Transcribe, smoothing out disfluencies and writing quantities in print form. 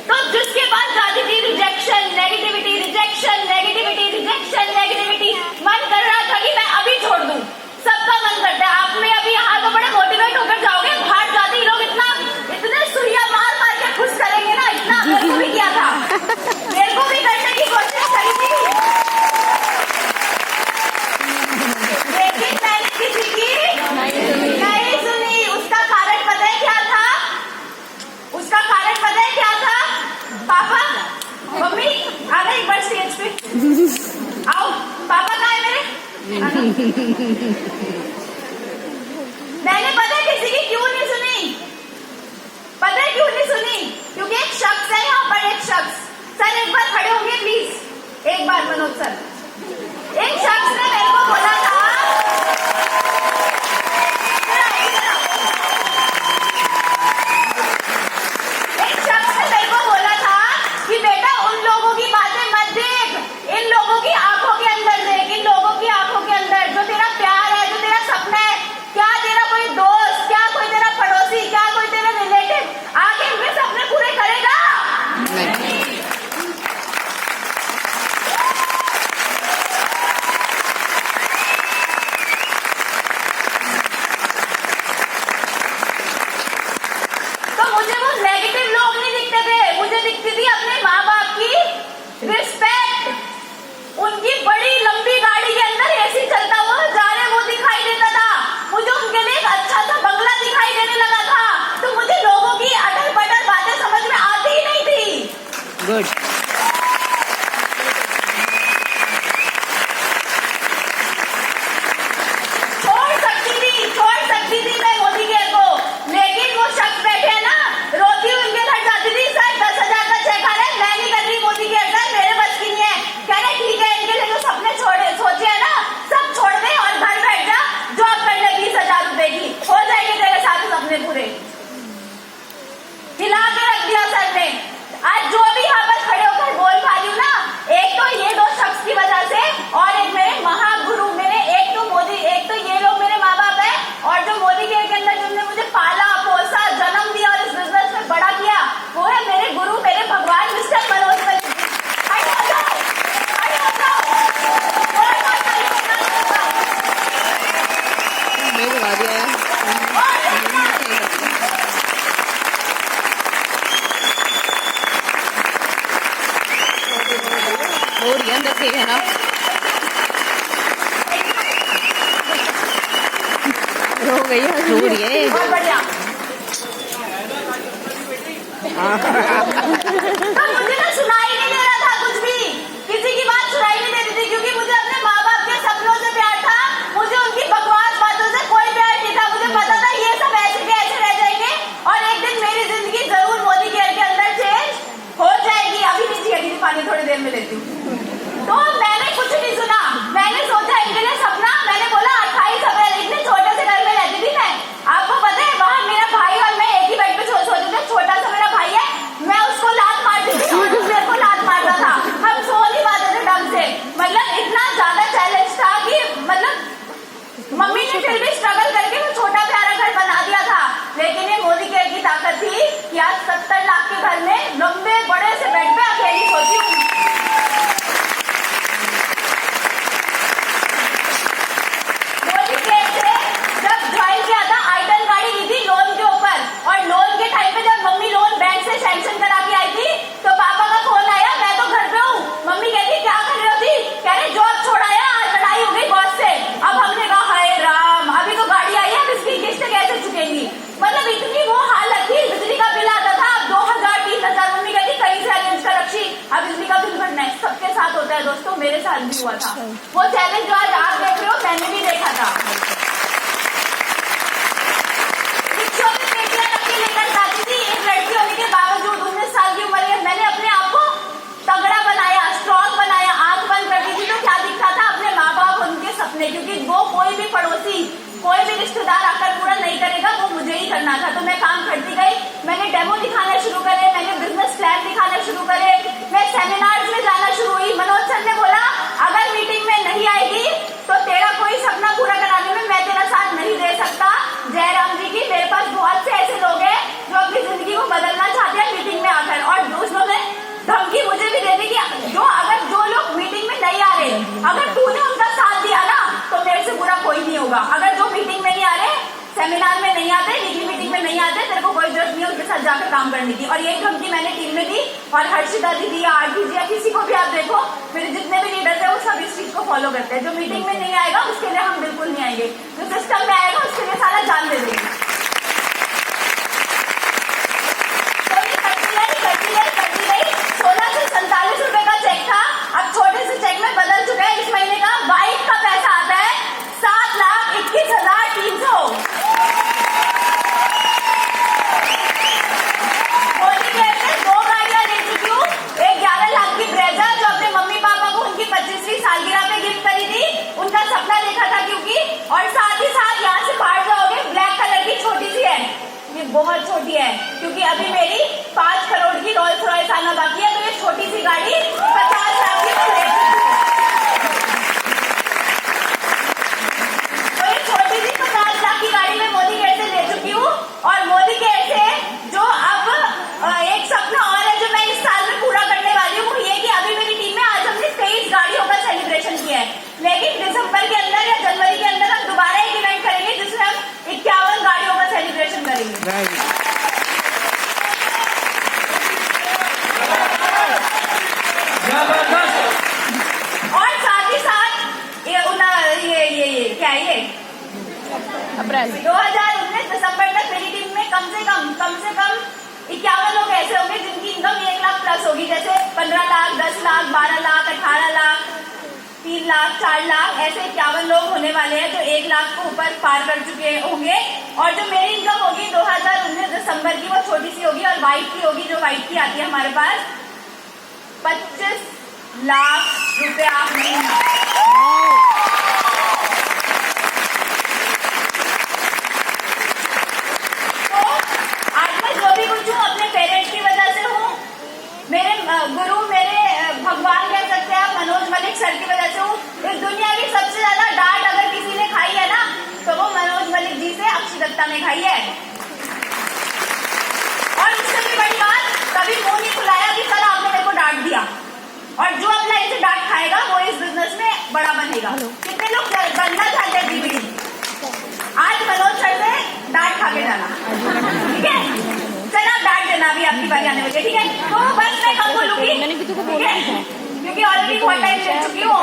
तो जिसके पास जाती थी rejection negativity, rejection negativity, rejection negativity, मन कर रहा था कि मैं अभी छोड़ दूं। सबका मन करता है। आप में अभी यहाँ तो बड़े मोटिवेट होकर जाओगे, बाहर जाते ही लोग इतने सुइया मार मार के खुश करेंगे ना। इतना मेरे को भी किया था, मेरे को भी करने की कोशिश करी थी, लेकिन मैंने किसी की नहीं सुनी। उसका कारण पता है क्या था? उसका कारण पता है क्या था? पापा मम्मी आ गए एक बार स्टेज पे, आओ। पापा कहाँ है मेरे? मैंने पता है किसी की क्यों नहीं सुनी? पता है क्यों नहीं सुनी? क्योंकि एक शख्स है यहाँ पर, एक शख्स। सर एक बार खड़े होंगे प्लीज, एक बार मनोज सर। एक शख्स ने मेरे को बोला था, एक शख्स ने मेरे को बोला था कि बेटा उन लोगों की बातें मत देख, इन लोगों की आंखों के अंदर देख, इन लोगों की आंखों के अंदर जो तेरा प्यार है, जो तेरा सपना है। क्या तेरा कोई दोस्त, क्या कोई तेरा पड़ोसी, क्या कोई तेरा रिलेटिव आगे इनके सपने पूरे करेगा? नहीं। तो मुझे वो नेगेटिव लोग नहीं दिखते थे, मुझे दिखती थी अपने माँ बाप की रिस्पेक्ट। उनकी बड़ी लंबी गाड़ी के अंदर एसी चलता हुआ जा रहे वो दिखाई देता था। मुझे उनके लिए एक अच्छा सा बंगला दिखाई देने लगा था। तो मुझे लोगों की अटल पटल बातें समझ में आती ही नहीं थी। गुड। छोड़ सकती थी मैं मोदी केयर को, लेकिन वो शख्स बैठे हैं ना, रोती हुई उनके घर जाती थी। सर 10,000 का चेक आ रहा है, मैं नहीं कर रही मोदी केयर, सर मेरे बस की नहीं है। कह रहे ठीक है, इनके लिए जो सपने सोचे है ना सब छोड़ दे और घर बैठ जा, जॉब कर ले 20,000 रुपए की, हो जाएंगे तेरे साथ सपने पूरे। हिला के रख दिया सर ने। आज जो भी यहाँ पर खड़े होकर बोल पा रही हूँ ना, एक तो ये दो शख्स की वजह से, और एक मेरे महागुरु, मेरे एक तो मोदी, एक तो ये लोग मेरे माँ बाप है, और जो मोदी केयर के अंदर जिनने मुझे पाला पोसा जन्म दिया और इस बिजनेस में बड़ा किया, वो है मेरे गुरु, मेरे भगवान मिस्टर मनोज भाई। है ना रो गई है, रो रही है। बहुत बढ़िया। तो मुझे ना सुनाई नहीं दे रहा था कुछ भी, किसी की बात सुनाई नहीं देती थी, क्योंकि मुझे अपने माँ बाप के सपनों से प्यार था। मुझे उनकी बकवास बातों से कोई प्यार नहीं था। मुझे पता था ये सब ऐसे के ऐसे रह जाएंगे और एक दिन मेरी जिंदगी जरूर मोदी केयर के अंदर चेंज हो जाएगी। अभी नहीं चाहिए, पानी थोड़ी देर में लेती हूँ। तो मैंने कुछ नहीं सुना, मैंने सोचा इनके लिए सपना। मैंने बोला 28 अप्रैल, इतने छोटे से घर में रहती थी मैं। आपको पता है वहाँ मेरा भाई और मैं एक ही बेड पे सोते थे। छोटा सा मेरा भाई है, मैं उसको लात मारती थी और मेरे को लात मारता था। हम सो नहीं पाते थे ढंग से। मतलब इतना ज्यादा चैलेंज था कि मतलब मम्मी ने फिर भी स्ट्रगल करके वो छोटा प्यारा घर बना दिया था। लेकिन ये मोदी केयर की ताकत थी कि आज 70 लाख के घर में लंबे बड़े से बेड पे अकेली सोती हूँ। सैंक्शन करा के आई थी तो पापा का फोन आया, मैं तो घर पे हूँ। मम्मी कहती क्या कर रही थी? कह रहे जॉब छोड़ाया, आज लड़ाई हो गई बॉस से। अब हमने कहा हाय राम, अभी तो गाड़ी आई है, अब इसकी किस्त कैसे चुकेंगी? मतलब इतनी वो हालत थी। बिजली का बिल आता था 2,000-3,000। मम्मी कहती कहीं से अरेंज कर रखी, अब बिजली का बिल भरना है। सबके साथ होता है दोस्तों, मेरे साथ भी हुआ था। वो चैलेंज जो आज आप देख रहे हो मैंने भी देखा था। लेकर जाती थी एक लड़की होने के बावजूद, 19 साल की उम्र में मैंने अपने आप को तगड़ा बनाया, स्ट्रॉन्ग बनाया। आंख बंद करती थी तो क्या दिखता था? अपने माँ बाप, उनके सपने। क्योंकि वो कोई भी पड़ोसी, कोई भी रिश्तेदार आकर पूरा नहीं करेगा, वो मुझे ही करना था। तो मैं काम करती गई, मैंने डेमो दिखाना शुरू करे, मैंने बिजनेस प्लान दिखाना शुरू करे, मैं सेमिनार्स में जाना शुरू हुई। मनोज सर ने बोला अगर मीटिंग में नहीं आएगी तो तेरा कोई सपना पूरा कराने में मैं तेरा साथ नहीं दे सकता। जयराम जी की, मेरे पास बहुत से ऐसे लोग हैं जो अपनी जिंदगी को बदल जाकर काम करने की। और यही धमकी मैंने टीम में दी और हर्षिता दीदी या आरती जी या किसी को भी आप देखो, मेरे जितने भी लीडर्स है वो सब इस चीज को फॉलो करते हैं। जो मीटिंग में नहीं आएगा उसके लिए हम बिल्कुल नहीं आएंगे, जो सिस्टम में आएगा उसके लिए सारा जान दे देंगे। तो ये करती रही 16 से 47 रुपए का चेक था, अब छोटे से चेक में बदल चुका है। इस महीने का बाइक का पैसा आता है 7,21,300। मोदी के से 2 गाड़ियां ले चुकी हूँ, एक 11 लाख की ब्रेजा जो अपने मम्मी पापा को उनकी 25वीं सालगिरह पे गिफ्ट करी थी, उनका सपना देखा था क्योंकि, और साथ ही साथ यहाँ से बाहर जाओगे ब्लैक कलर की छोटी सी है, ये बहुत छोटी है क्योंकि अभी मेरी 5 करोड़ की रोल्स रॉयस आना बाकी है, तो ये छोटी सी गाड़ी 50 लाख की तो ये छोटी सी 50 लाख की गाड़ी में मोदी गेट से ले चुकी हूँ। और मोदी गेट से जो अब एक सपना और है जो मैं इस साल में पूरा करने वाली हूँ, ये कि अभी मेरी टीम में आज हमने 23 गाड़ियों का सेलिब्रेशन किया है, लेकिन दिसंबर के अंदर या जनवरी के अंदर हम दोबारा एक इवेंट करेंगे जिसमें हम 51 गाड़ियों का सेलिब्रेशन करेंगे। और साथ ही साथ ये क्या है, ये अप्रैल 2019 दिसंबर तक मेरी टीम में कम से कम 51 लोग ऐसे होंगे जिनकी इनकम 1 लाख प्लस होगी, जैसे 15 लाख, 10 लाख, 12 लाख, 18 लाख, 3 लाख, 4 लाख, ऐसे 51 लोग होने वाले हैं जो 1 लाख को ऊपर पार कर चुके होंगे। और जो मेरी इनकम होगी 2019 दिसंबर की वो छोटी सी होगी और व्हाइट की होगी, जो व्हाइट की आती है हमारे पास 25 लाख रुपया महीना। तो आज मैं जो भी कुछ हूँ अपने पेरेंट्स की वजह से हूँ, मेरे गुरु, मेरे भगवान कह सकते हैं आप, मनोज मलिक सर की वजह से हूँ। इस दुनिया की सबसे ज्यादा डांट अगर किसी ने खाई है ना तो वो मनोज मलिक जी से अक्षय दत्ता ने खाई है। और उससे भी बड़ी बात, कभी मुंह नहीं खुलाया कि सर आपने मेरे को डांट दिया। और जो अपना इसे डांट खाएगा वो इस बिजनेस में बड़ा बनेगा। कितने लोग बनना चाहते हैं जीबी, आज मनोज सर से डांट खा के जाना, ठीक है? चल आप डांट देना अभी आपकी बारी आने वाली है, ठीक है? तो बस मैं कब बोलूंगी, ठीक है? क्योंकि ऑलरेडी बहुत टाइम ले चुकी हूँ।